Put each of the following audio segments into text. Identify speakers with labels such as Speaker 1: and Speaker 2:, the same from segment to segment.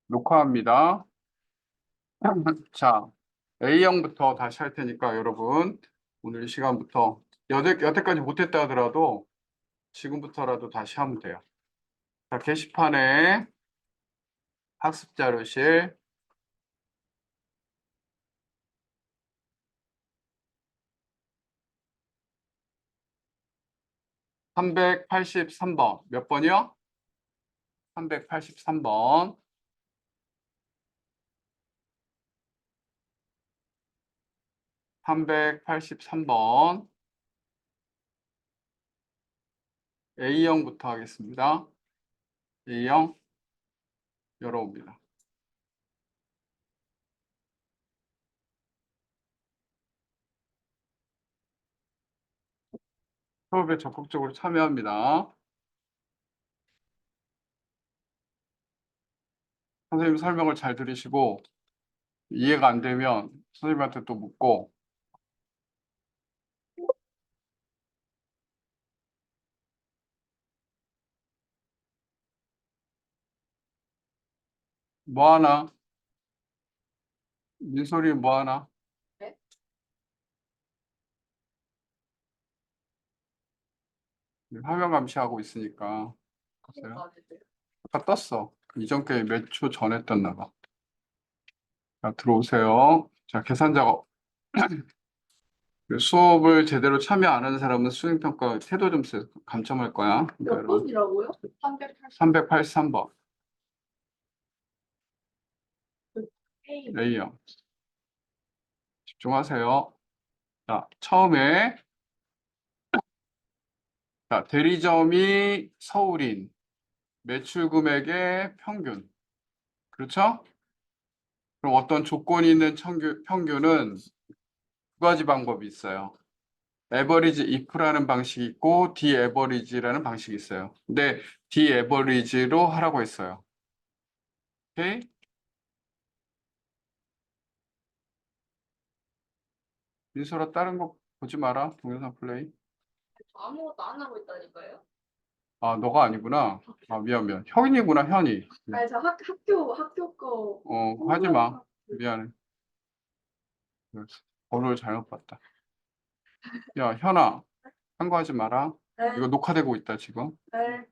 Speaker 1: 녹화합니다. 자, A형부터 다시 할 테니까 여러분, 오늘 이 시간부터 여태까지 못했다 하더라도 지금부터라도 다시 하면 돼요. 자, 게시판에 학습 자료실 383번. 몇 번이요? 383번. 383번. A형부터 하겠습니다. A형 열어옵니다. 수업에 적극적으로 참여합니다. 선생님 설명을 잘 들으시고 이해가 안 되면 선생님한테 또 묻고 뭐 하나? 민소리 뭐 하나?
Speaker 2: 네?
Speaker 1: 화면 감시하고 있으니까. 보세요. 아까 떴어. 이전 게임 몇 초 전에 떴나 봐. 자, 들어오세요. 자, 계산 작업. 수업을 제대로 참여 안 하는 사람은 수행평가 태도 점수 감점할 거야.
Speaker 2: 몇 번이라고요?
Speaker 1: 383번.
Speaker 2: A.
Speaker 1: A형. 집중하세요. 자, 처음에 자, 대리점이 서울인 매출 금액의 평균. 그렇죠? 그럼 어떤 조건이 있는 평균은 두 가지 방법이 있어요. 에버리지 if라는 방식이 있고 디에버리지라는 방식이 있어요. 근데 디에버리지로 하라고 했어요. 오케이? 민소라 다른 거 보지 마라. 동영상 플레이.
Speaker 2: 아무것도 안 하고 있다니까요?
Speaker 1: 아, 너가 아니구나. 아, 미안. 현이구나, 현이.
Speaker 2: 아니, 저 학교 거.
Speaker 1: 하지 마. 미안해. 번호를 잘못 봤다. 야, 현아. 한 거 하지 마라.
Speaker 2: 네.
Speaker 1: 이거 녹화되고 있다, 지금.
Speaker 2: 네.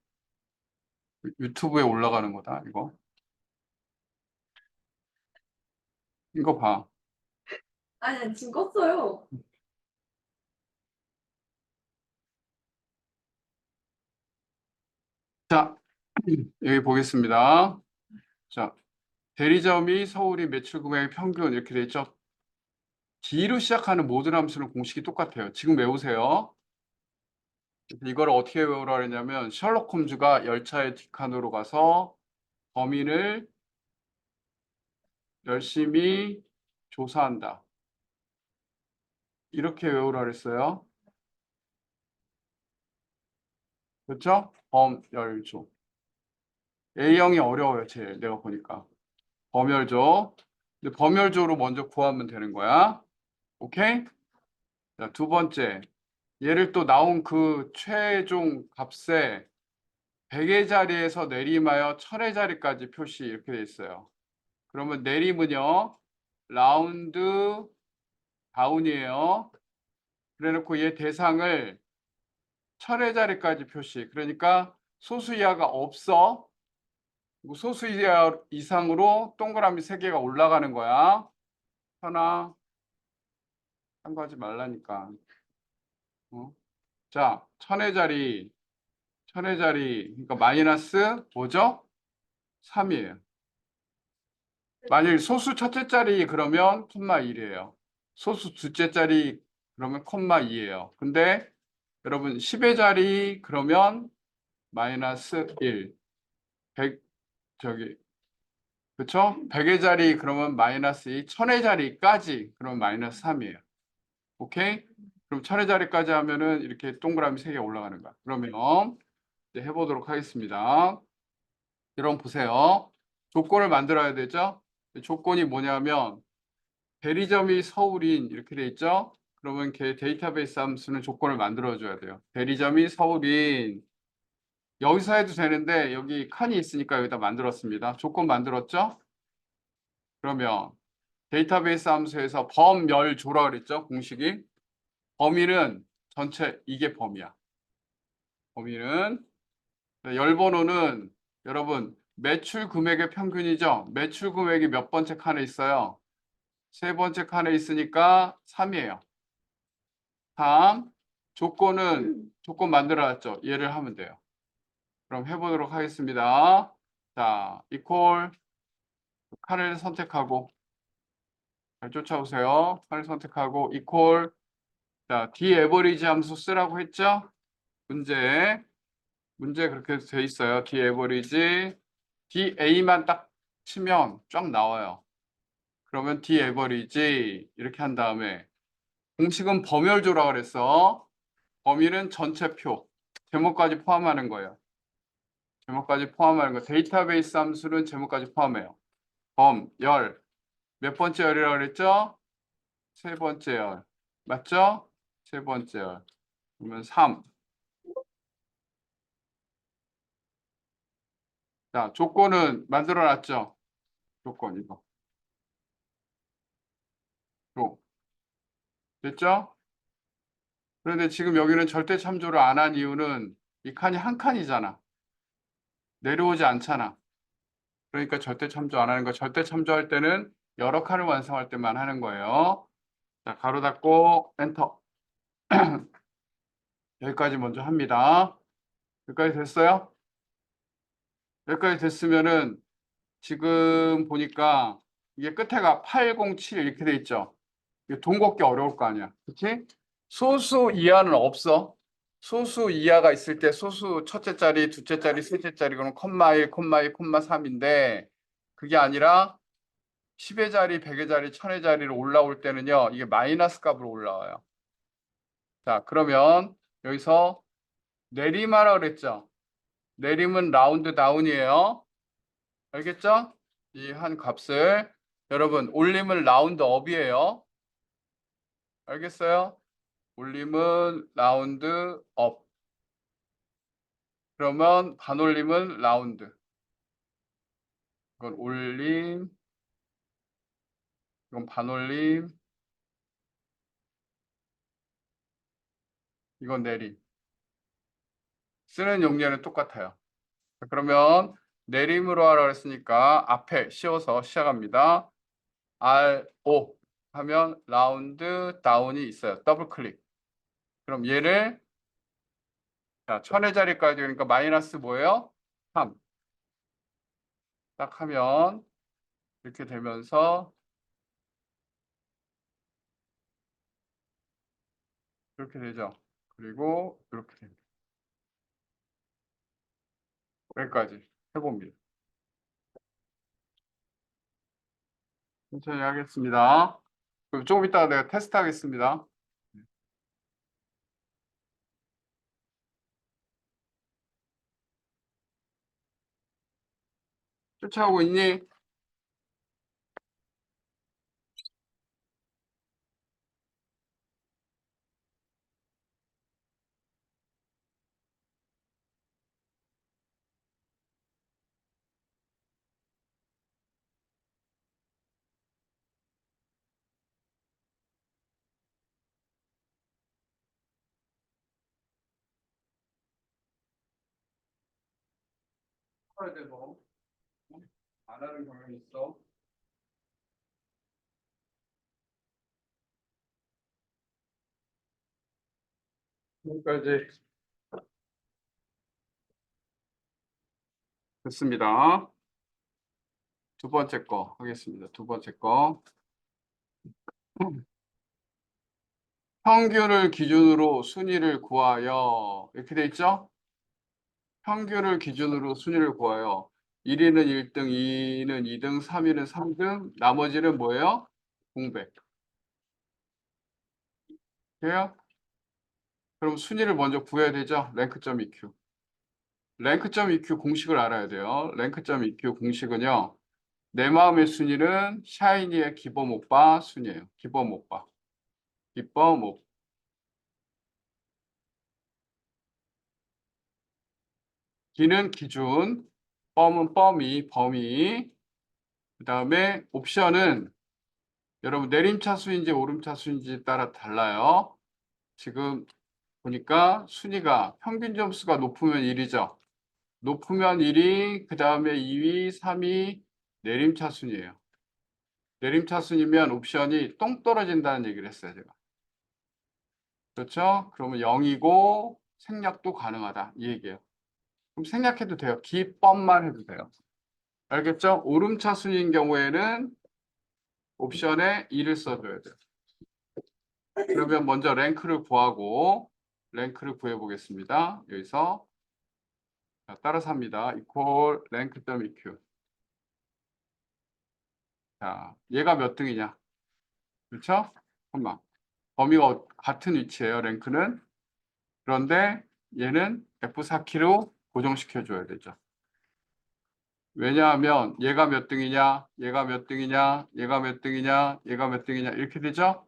Speaker 1: 유튜브에 올라가는 거다, 이거. 이거 봐.
Speaker 2: 아니, 지금 껐어요.
Speaker 1: 자, 여기 보겠습니다. 자, 대리점이 서울이 매출 금액의 평균 이렇게 돼 있죠. D로 시작하는 모든 함수는 공식이 똑같아요. 지금 외우세요. 이걸 어떻게 외우라 그랬냐면 셜록 홈즈가 열차의 뒷칸으로 가서 범인을 열심히 조사한다. 이렇게 외우라 그랬어요. 그렇죠? 범열조. A형이 어려워요. 제일 내가 보니까. 범열조. 근데 범열조로 먼저 구하면 되는 거야. 오케이? 자, 두 번째. 얘를 또 나온 그 최종 값에 100의 자리에서 내림하여 1000의 자리까지 표시 이렇게 돼 있어요. 그러면 내림은요. 라운드 다운이에요. 그래놓고 얘 대상을 1000의 자리까지 표시. 그러니까 소수 이하가 없어. 소수 이하 이상으로 동그라미 3개가 올라가는 거야. 하나 참고하지 말라니까. 자, 1000의 자리, 1000의 자리, 그러니까 마이너스 뭐죠? 3이에요. 만일 소수 첫째 자리 그러면 콤마 1이에요. 소수 둘째 자리 그러면 콤마 2예요. 근데 여러분 10의 자리 그러면 마이너스 1. 100 저기 그쵸? 100의 자리 그러면 마이너스 2. 1000의 자리까지 그러면 마이너스 3이에요. 오케이? 그럼 1000의 자리까지 하면은 이렇게 동그라미 3개 올라가는 거야. 그러면 이제 해보도록 하겠습니다. 여러분 보세요. 조건을 만들어야 되죠? 조건이 뭐냐면 대리점이 서울인 이렇게 돼 있죠? 그러면 걔 데이터베이스 함수는 조건을 만들어 줘야 돼요. 대리점이 서울인 여기서 해도 되는데 여기 칸이 있으니까 여기다 만들었습니다. 조건 만들었죠? 그러면 데이터베이스 함수에서 범멸조라 그랬죠? 공식이. 범위는 전체 이게 범위야. 범위는 열 번호는 여러분 매출 금액의 평균이죠. 매출 금액이 몇 번째 칸에 있어요? 세 번째 칸에 있으니까 3이에요. 다음 조건은 조건 만들어놨죠. 얘를 하면 돼요. 그럼 해보도록 하겠습니다. 자, 이퀄 칸을 선택하고 잘 쫓아오세요. 칸을 선택하고 이퀄 자, d에버리지 함수 쓰라고 했죠? 문제 그렇게 돼 있어요. d에버리지 da만 딱 치면 쫙 나와요. 그러면 d에버리지 이렇게 한 다음에 공식은 범열조라 그랬어. 범위는 전체표 제목까지 포함하는 거예요. 제목까지 포함하는 거. 데이터베이스 함수는 제목까지 포함해요. 열. 몇 번째 열이라고 그랬죠? 세 번째 열. 맞죠? 세 번째 열. 그러면 3. 자, 조건은 만들어 놨죠? 조건 이거. 요. 됐죠? 그런데 지금 여기는 절대 참조를 안 한 이유는 이 칸이 한 칸이잖아. 내려오지 않잖아. 그러니까 절대 참조 안 하는 거. 절대 참조할 때는 여러 칸을 완성할 때만 하는 거예요. 자, 가로 닫고 엔터. 여기까지 먼저 합니다. 여기까지 됐어요? 여기까지 됐으면은 지금 보니까 이게 끝에가 807 이렇게 돼 있죠. 이게 돈 걷기 어려울 거 아니야. 그치? 소수 이하는 없어. 소수 이하가 있을 때 소수 첫째 자리, 둘째 자리, 셋째 자리 그럼 콤마 1, 콤마 2, 콤마 3인데 그게 아니라 10의 자리, 100의 자리, 1000의 자리로 올라올 때는요. 이게 마이너스 값으로 올라와요. 자, 그러면 여기서 내림하라 그랬죠. 내림은 라운드 다운이에요. 알겠죠? 이 한 값을 여러분 올림은 라운드 업이에요. 알겠어요? 올림은 라운드 업. 그러면 반올림은 라운드. 이건 올림, 이건 반올림, 이건 내림. 쓰는 용례는 똑같아요. 자, 그러면 내림으로 하라 그랬으니까 앞에 씌워서 시작합니다. RO 하면 라운드 다운이 있어요. 더블 클릭. 그럼 얘를 자, 1000의 자리까지 그러니까 마이너스 뭐예요? 3. 딱 하면 이렇게 되면서 이렇게 되죠. 그리고 이렇게 됩니다. 여기까지 해봅니다. 천천히 하겠습니다. 그럼 조금 이따가 내가 테스트 하겠습니다. 쫓아오고 있니? 해야 돼, 너. 안 하는 경향이 있어. 여기까지 됐습니다. 두 번째 거 하겠습니다. 두 번째 거. 평균을 기준으로 순위를 구하여 이렇게 돼 있죠? 평균을 기준으로 순위를 구하여 1위는 1등, 2위는 2등, 3위는 3등, 나머지는 뭐예요? 공백. 그래요? 그럼 순위를 먼저 구해야 되죠? 랭크점 EQ. 랭크점 EQ 공식을 알아야 돼요. 랭크점 EQ 공식은요. 내 마음의 순위는 샤이니의 기범 오빠 순이에요. 기범 오빠. 기범 오빠. 기는 기준, 뻔은 범위, 범위. 그 다음에 옵션은 여러분 내림차수인지 오름차수인지 따라 달라요. 지금 보니까 순위가 평균 점수가 높으면 1이죠. 높으면 1위, 그 다음에 2위, 3위 내림차순이에요. 내림차순이면 옵션이 똥 떨어진다는 얘기를 했어요, 제가. 그렇죠? 그러면 0이고 생략도 가능하다. 이 얘기예요. 그럼 생략해도 돼요. 기법만 해도 돼요. 알겠죠? 오름차순인 경우에는 옵션에 2를 써줘야 돼요. 그러면 먼저 랭크를 구하고 랭크를 구해 보겠습니다. 여기서 자, 따라서 합니다. equal rank.eq. 자, 얘가 몇 등이냐? 그렇죠? 잠깐만. 범위가 같은 위치예요. 랭크는. 그런데 얘는 F4키로 고정시켜 줘야 되죠. 왜냐하면 얘가 몇 등이냐, 얘가 몇 등이냐, 얘가 몇 등이냐, 얘가 몇 등이냐 이렇게 되죠?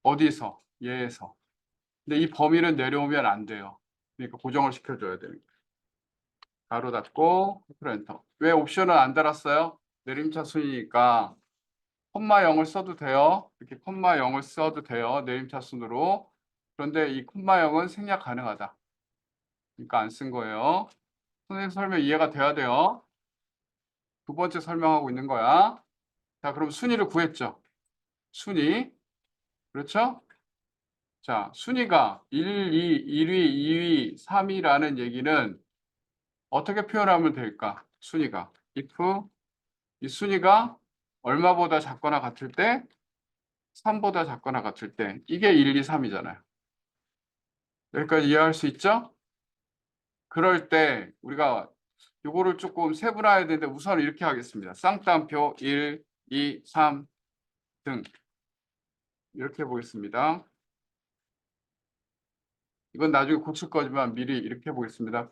Speaker 1: 어디서? 얘에서. 근데 이 범위는 내려오면 안 돼요. 그러니까 고정을 시켜줘야 돼요. 가로 닫고 컨트롤 엔터. 왜 옵션은 안 달았어요? 내림차순이니까 콤마 0을 써도 돼요. 이렇게 콤마 0을 써도 돼요. 내림차순으로. 그런데 이 콤마 0은 생략 가능하다. 그러니까 안 쓴 거예요. 선생님 설명 이해가 돼야 돼요. 두 번째 설명하고 있는 거야. 자, 그럼 순위를 구했죠. 순위. 그렇죠? 자, 순위가 1, 2, 1위, 2위, 3위라는 얘기는 어떻게 표현하면 될까? 순위가. if 이 순위가 얼마보다 작거나 같을 때 3보다 작거나 같을 때 이게 1, 2, 3이잖아요. 여기까지 이해할 수 있죠? 그럴 때 우리가 요거를 조금 세분화해야 되는데 우선 이렇게 하겠습니다. 쌍따옴표 1, 2, 3 등 이렇게 보겠습니다. 이건 나중에 고칠 거지만 미리 이렇게 보겠습니다.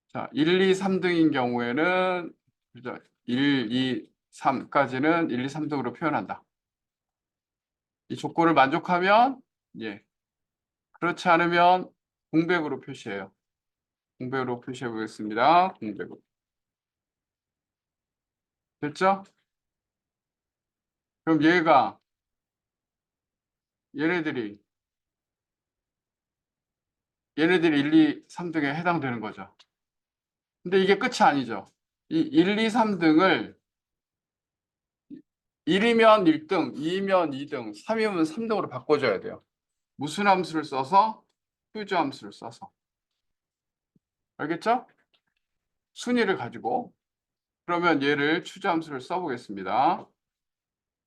Speaker 1: 자, 1, 2, 3등인 경우에는 1, 2, 3까지는 1, 2, 3등으로 표현한다. 이 조건을 만족하면 예. 그렇지 않으면 공백으로 표시해요. 공백으로 표시해 보겠습니다. 공백으로. 됐죠? 그럼 얘네들이 1, 2, 3등에 해당되는 거죠. 근데 이게 끝이 아니죠. 이 1, 2, 3등을 1이면 1등, 2이면 2등, 3이면 3등으로 바꿔줘야 돼요. 무슨 함수를 써서? 휴즈 함수를 써서. 알겠죠? 순위를 가지고. 그러면 얘를 추즈 함수를 써보겠습니다.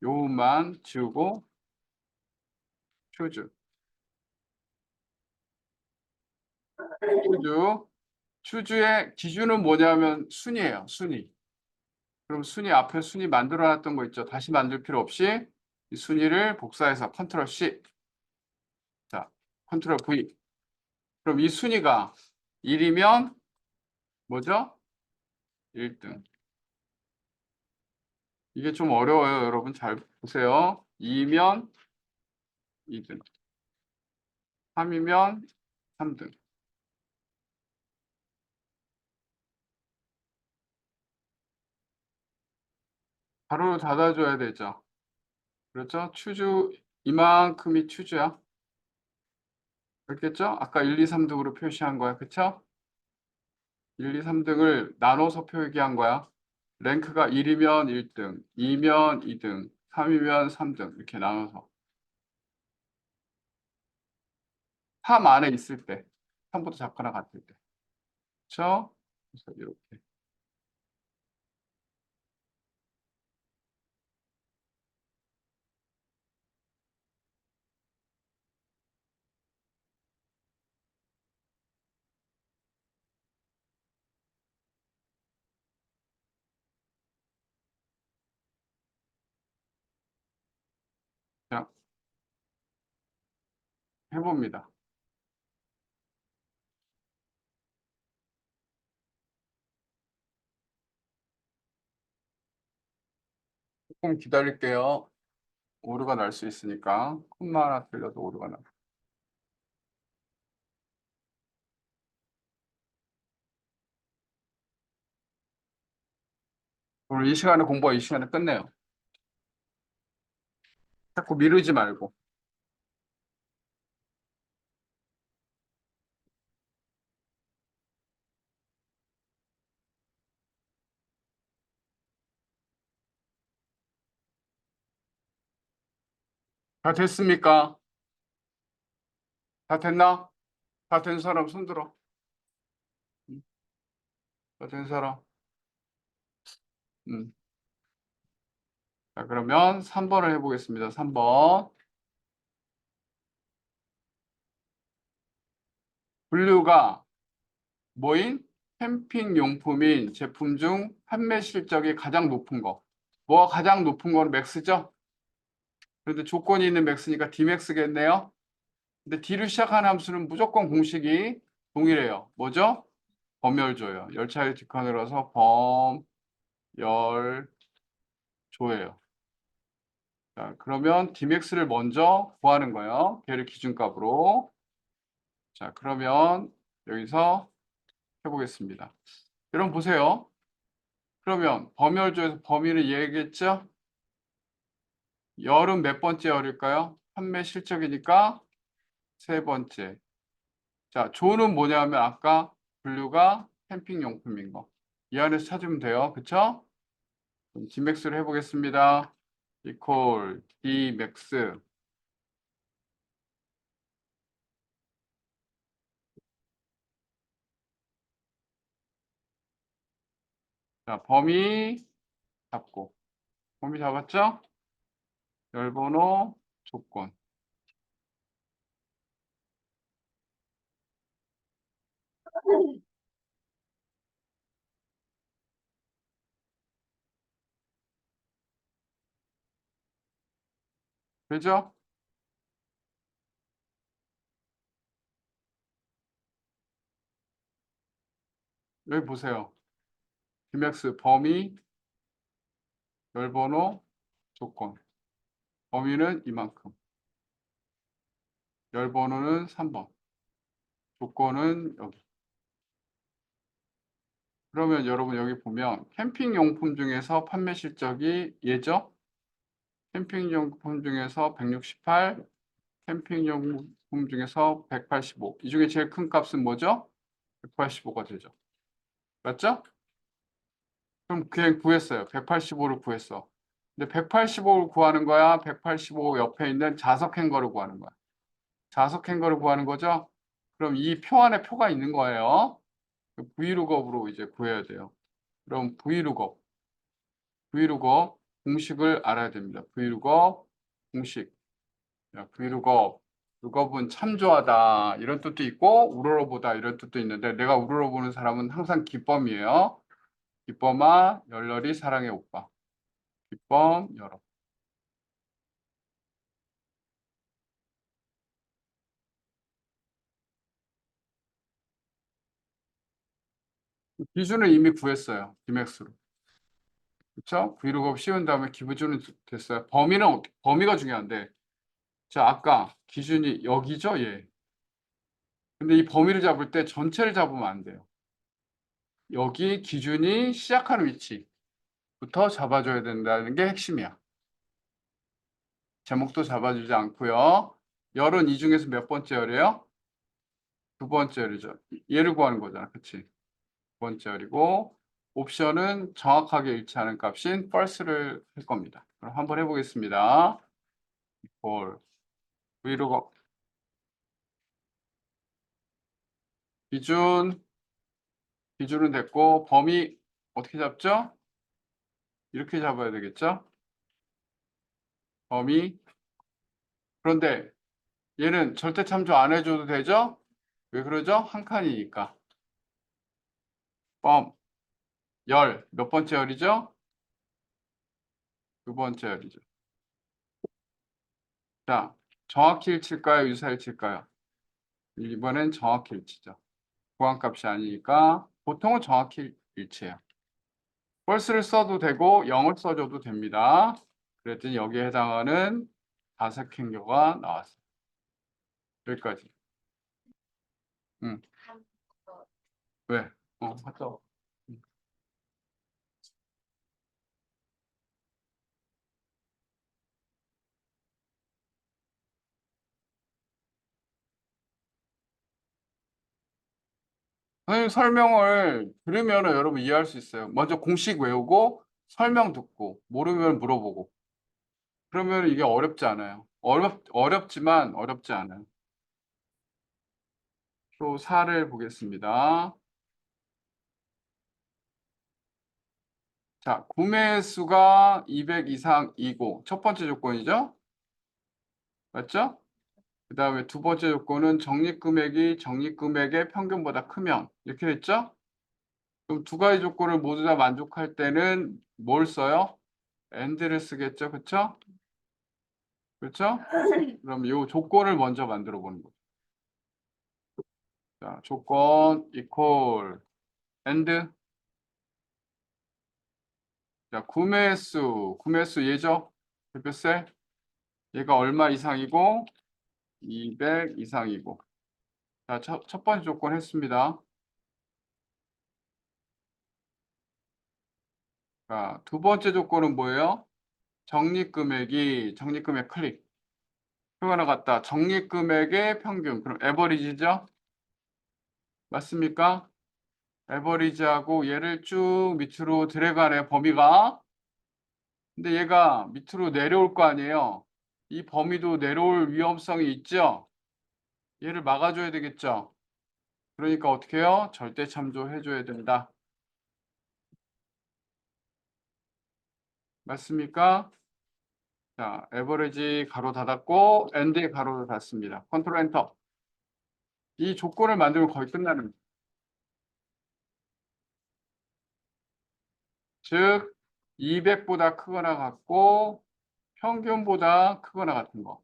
Speaker 1: 요만 지우고 추즈. 추즈. 추즈의 기준은 뭐냐면 순위예요. 순위. 그럼 순위 앞에 순위 만들어 놨던 거 있죠. 다시 만들 필요 없이 이 순위를 복사해서 컨트롤 C. 자, 컨트롤 V. 그럼 이 순위가 1이면 뭐죠? 1등. 이게 좀 어려워요. 여러분 잘 보세요. 2면 2등. 3이면 3등. 가로로 닫아줘야 되죠. 그렇죠? 추주 이만큼이 추주야. 그렇겠죠? 아까 1, 2, 3등으로 표시한 거야. 그쵸? 1, 2, 3등을 나눠서 표기한 거야. 랭크가 1이면 1등, 2면 2등, 3이면 3등 이렇게 나눠서 3 안에 있을 때 3보다 작거나 같을 때 그렇죠? 그래서 이렇게 그냥 해봅니다. 조금 기다릴게요. 오류가 날 수 있으니까 콤마 하나 틀려도 오류가 나. 오늘 이 시간에 공부가 이 시간에 끝내요. 자꾸 미루지 말고. 다 됐습니까? 다 됐나? 다 된 사람 손 들어. 다 된 사람. 음. 자, 그러면 3번을 해보겠습니다. 3번. 분류가 뭐인? 캠핑 용품인 제품 중 판매 실적이 가장 높은 거. 뭐가 가장 높은 거는 맥스죠? 그런데 조건이 있는 맥스니까 D맥스겠네요. 근데 D로 시작하는 함수는 무조건 공식이 동일해요. 뭐죠? 범열조예요. 열차의 뒷칸으로서 범열조예요. 자, 그러면 D맥스를 먼저 구하는 거예요. 걔를 기준값으로. 자, 그러면 여기서 해보겠습니다. 여러분 보세요. 그러면 범열조에서 범위는 얘겠죠? 열은 몇 번째 열일까요? 판매 실적이니까 세 번째. 자, 조는 뭐냐면 아까 분류가 캠핑용품인 거. 이 안에서 찾으면 돼요. 그쵸? 그럼 D맥스를 해보겠습니다. 이퀄 D맥스. 자, 범위 잡고. 범위 잡았죠? 열번호 조건. 되죠? 여기 보세요. D맥스 범위, 열번호, 조건. 범위는 이만큼. 열번호는 3번. 조건은 여기. 그러면 여러분 여기 보면 캠핑용품 중에서 판매 실적이 얘죠? 캠핑용품 중에서 168, 캠핑용품 중에서 185. 이 중에 제일 큰 값은 뭐죠? 185가 되죠. 맞죠? 그럼 그냥 구했어요. 185를 구했어. 근데 185를 구하는 거야? 185 옆에 있는 자석 행거를 구하는 거야? 자석 행거를 구하는 거죠? 그럼 이 표 안에 표가 있는 거예요. V룩업으로 이제 구해야 돼요. 그럼 V룩업 공식을 알아야 됩니다. V룩업 공식. 자, V룩업. 룩업은 참조하다 이런 뜻도 있고 우러러보다 이런 뜻도 있는데 내가 우러러보는 사람은 항상 기범이에요. 기범아 열렬히 사랑해 오빠. 기범 열어. 기준을 이미 구했어요. D맥스로. 그렇죠? V룩업 씌운 다음에 기준은 됐어요. 범위는 범위가 중요한데 자 아까 기준이 여기죠? 예. 근데 이 범위를 잡을 때 전체를 잡으면 안 돼요. 여기 기준이 시작하는 위치부터 잡아줘야 된다는 게 핵심이야. 제목도 잡아주지 않고요. 열은 이 중에서 몇 번째 열이에요? 두 번째 열이죠. 얘를 구하는 거잖아. 그치? 두 번째 열이고 옵션은 정확하게 일치하는 값인 false를 할 겁니다. 그럼 한번 해보겠습니다. 볼 브이로그 기준 기준은 됐고 범위 어떻게 잡죠? 이렇게 잡아야 되겠죠? 범위 그런데 얘는 절대 참조 안 해줘도 되죠? 왜 그러죠? 한 칸이니까. 범, 열, 몇 번째 열이죠? 두 번째 열이죠. 자, 정확히 일치일까요? 유사일치일까요? 이번엔 정확히 일치죠. 구한값이 아니니까 보통은 정확히 일치해요. 펄스를 써도 되고 0을 써줘도 됩니다. 그랬더니 여기에 해당하는 다색행교가 나왔어요. 여기까지. 응. 왜? 갔다 와. 응. 선생님 설명을 들으면 여러분 이해할 수 있어요. 먼저 공식 외우고 설명 듣고 모르면 물어보고. 그러면 이게 어렵지 않아요. 어렵지만 어렵지 않아요. 표 4를 보겠습니다. 자, 구매 수가 200 이상이고 첫 번째 조건이죠? 맞죠? 그 다음에 두 번째 조건은 적립금액이 적립금액의 평균보다 크면 이렇게 됐죠? 그럼 두 가지 조건을 모두 다 만족할 때는 뭘 써요? and를 쓰겠죠? 그쵸? 그렇죠? 그럼 이 조건을 먼저 만들어 보는 거죠. 자, 조건 equal and. 자, 구매수 얘죠? 대표세. 얘가 얼마 이상이고 200 이상이고. 자, 첫 번째 조건 했습니다. 자, 두 번째 조건은 뭐예요? 적립금액 클릭. 표가 나갔다. 적립금액의 평균. 그럼 에버리지죠? 맞습니까? 에버리지하고 얘를 쭉 밑으로 들어가네, 범위가. 근데 얘가 밑으로 내려올 거 아니에요. 이 범위도 내려올 위험성이 있죠? 얘를 막아줘야 되겠죠? 그러니까 어떻게 해요? 절대 참조해줘야 된다. 맞습니까? 자, 에버리지 가로 닫았고 엔드 가로 닫습니다. 컨트롤 엔터. 이 조건을 만들면 거의 끝나는 거예요. 즉 200보다 크거나 같고 평균보다 크거나 같은 거.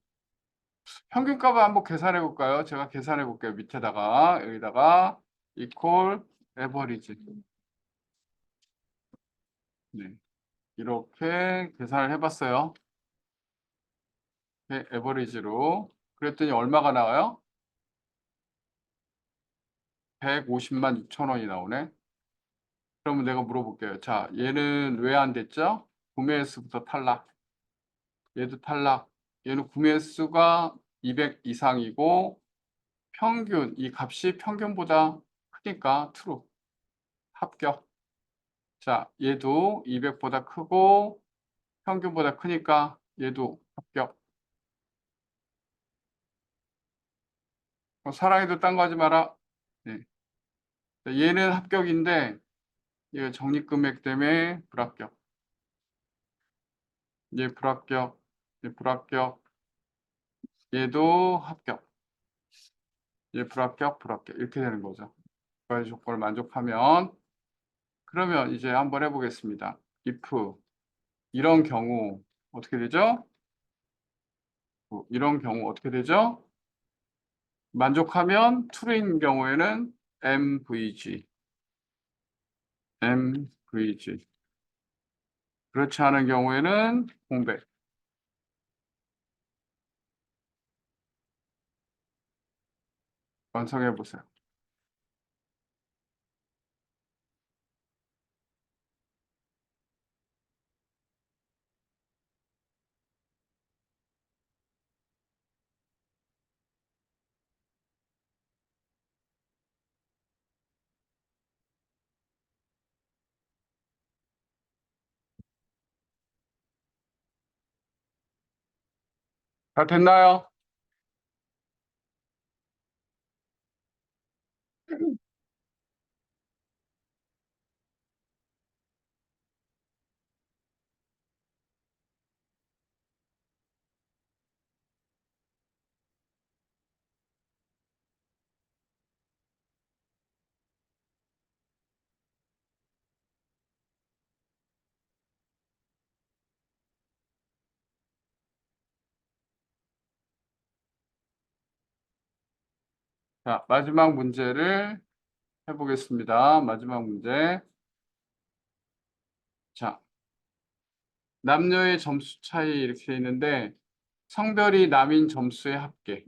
Speaker 1: 평균값을 한번 계산해 볼까요? 제가 계산해 볼게요. 밑에다가 여기다가 equal average. 네. 이렇게 계산을 해봤어요. 에버리지로. 그랬더니 얼마가 나와요? 150만 6천 원이 나오네. 그러면 내가 물어볼게요. 자, 얘는 왜 안 됐죠? 구매 수부터 탈락. 얘도 탈락. 얘는 구매 수가 200 이상이고 평균, 이 값이 평균보다 크니까 true. 합격. 자, 얘도 200보다 크고 평균보다 크니까 얘도 합격. 사랑해도 딴 거 하지 마라. 네. 얘는 합격인데 얘 적립금액 때문에 불합격. 얘 불합격. 얘 불합격. 얘도 합격. 얘 불합격. 이렇게 되는 거죠. 두 가지 조건을 만족하면 그러면 이제 한번 해보겠습니다. if 이런 경우 어떻게 되죠? 이런 경우 어떻게 되죠? 만족하면 true인 경우에는 MVG. 그렇지 않은 경우에는 공백. 완성해 보세요. 다 됐나요? 자, 마지막 문제를 해보겠습니다. 마지막 문제. 자, 남녀의 점수 차이 이렇게 돼 있는데 성별이 남인 점수의 합계.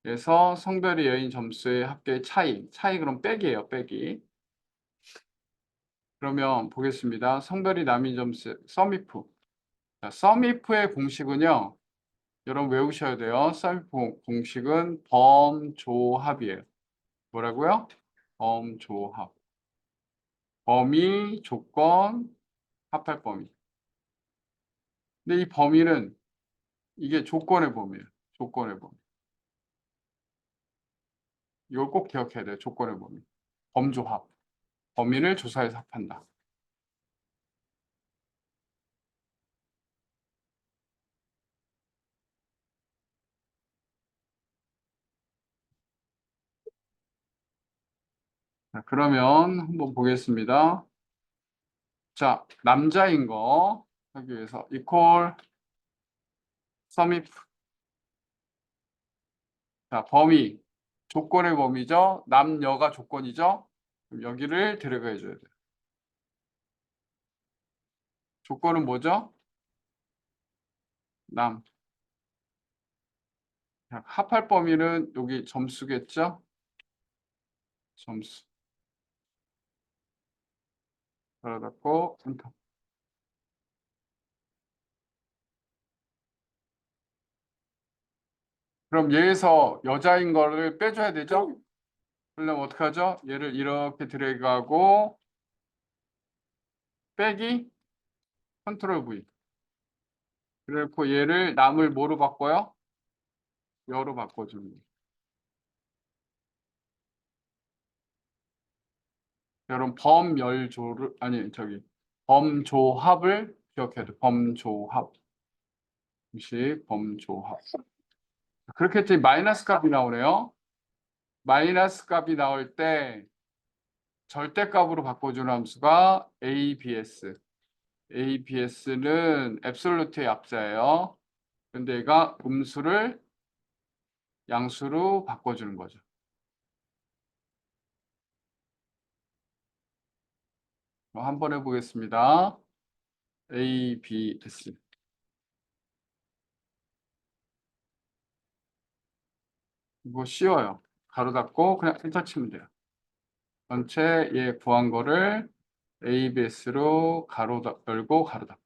Speaker 1: 그래서 성별이 여인 점수의 합계의 차이 그럼 빼기예요, 빼기. 그러면 보겠습니다. 성별이 남인 점수 썸이프. 자, 썸이프의 공식은요. 여러분 외우셔야 돼요. 썸이프 공식은 범조합이에요. 뭐라고요? 범조합. 범위, 조건, 합할 범위. 근데 이 범위는 이게 조건의 범위예요. 조건의 범위. 이걸 꼭 기억해야 돼요. 조건의 범위. 범조합. 범위를 조사해서 합한다. 자, 그러면 한번 보겠습니다. 자, 남자인 거 하기 위해서 equal sumif. 자, 범위. 조건의 범위죠. 남녀가 조건이죠. 그럼 여기를 데려가 줘야 돼요. 조건은 뭐죠? 남. 자, 합할 범위는 여기 점수겠죠? 점수. 그러고 엔터. 그럼 얘에서 여자인 거를 빼줘야 되죠? 그러면 어떻게 하죠? 얘를 이렇게 드래그하고 빼기 컨트롤 V. 그래서 얘를 남을 뭐로 바꿔요? 여로 바꿔줍니다. 여러분 범열조를 아니 저기 범조합을 기억해야 돼. 범조합. 식 범조합. 그렇게 했더니 마이너스 값이 나오네요. 마이너스 값이 나올 때 절대값으로 바꿔주는 함수가 ABS. ABS는 앱솔루트의 약자예요. 근데 얘가 음수를 양수로 바꿔주는 거죠. 한번 해보겠습니다. ABS. 이거 쉬워요. 가로 닫고 그냥 엔터 치면 돼요. 전체 얘 구한 거를 ABS로 가로 열고 가로 닫고.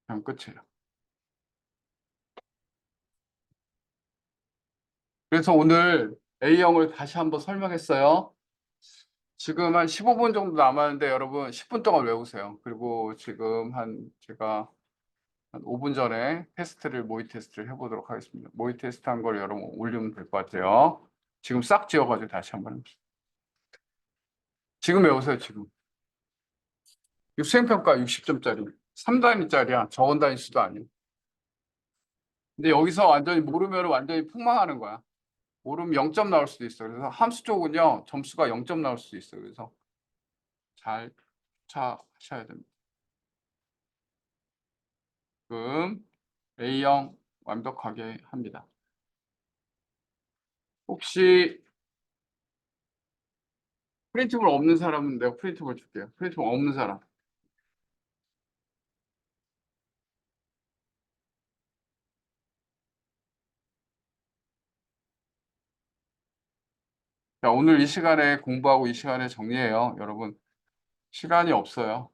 Speaker 1: 그냥 끝이에요. 그래서 오늘 A형을 다시 한번 설명했어요. 지금 한 15분 정도 남았는데 여러분 10분 동안 외우세요. 그리고 지금 제가 한 5분 전에 모의 테스트를 해보도록 하겠습니다. 모의 테스트 한 걸 여러분 올리면 될 것 같아요. 지금 싹 지워가지고 다시 한번 해봅시다. 지금 외우세요, 지금. 이 수행평가 60점짜리. 3단위짜리야. 저원 단위 수도 아니에요. 근데 여기서 완전히 모르면 완전히 폭망하는 거야. 모르면 0점 나올 수도 있어. 그래서 함수 쪽은요, 점수가 0점 나올 수도 있어요. 그래서 잘 하셔야 됩니다. 지금 A형 완벽하게 합니다. 혹시 프린트물 없는 사람은 내가 프린트물 줄게요. 프린트물 없는 사람. 자, 오늘 이 시간에 공부하고 이 시간에 정리해요. 여러분, 시간이 없어요.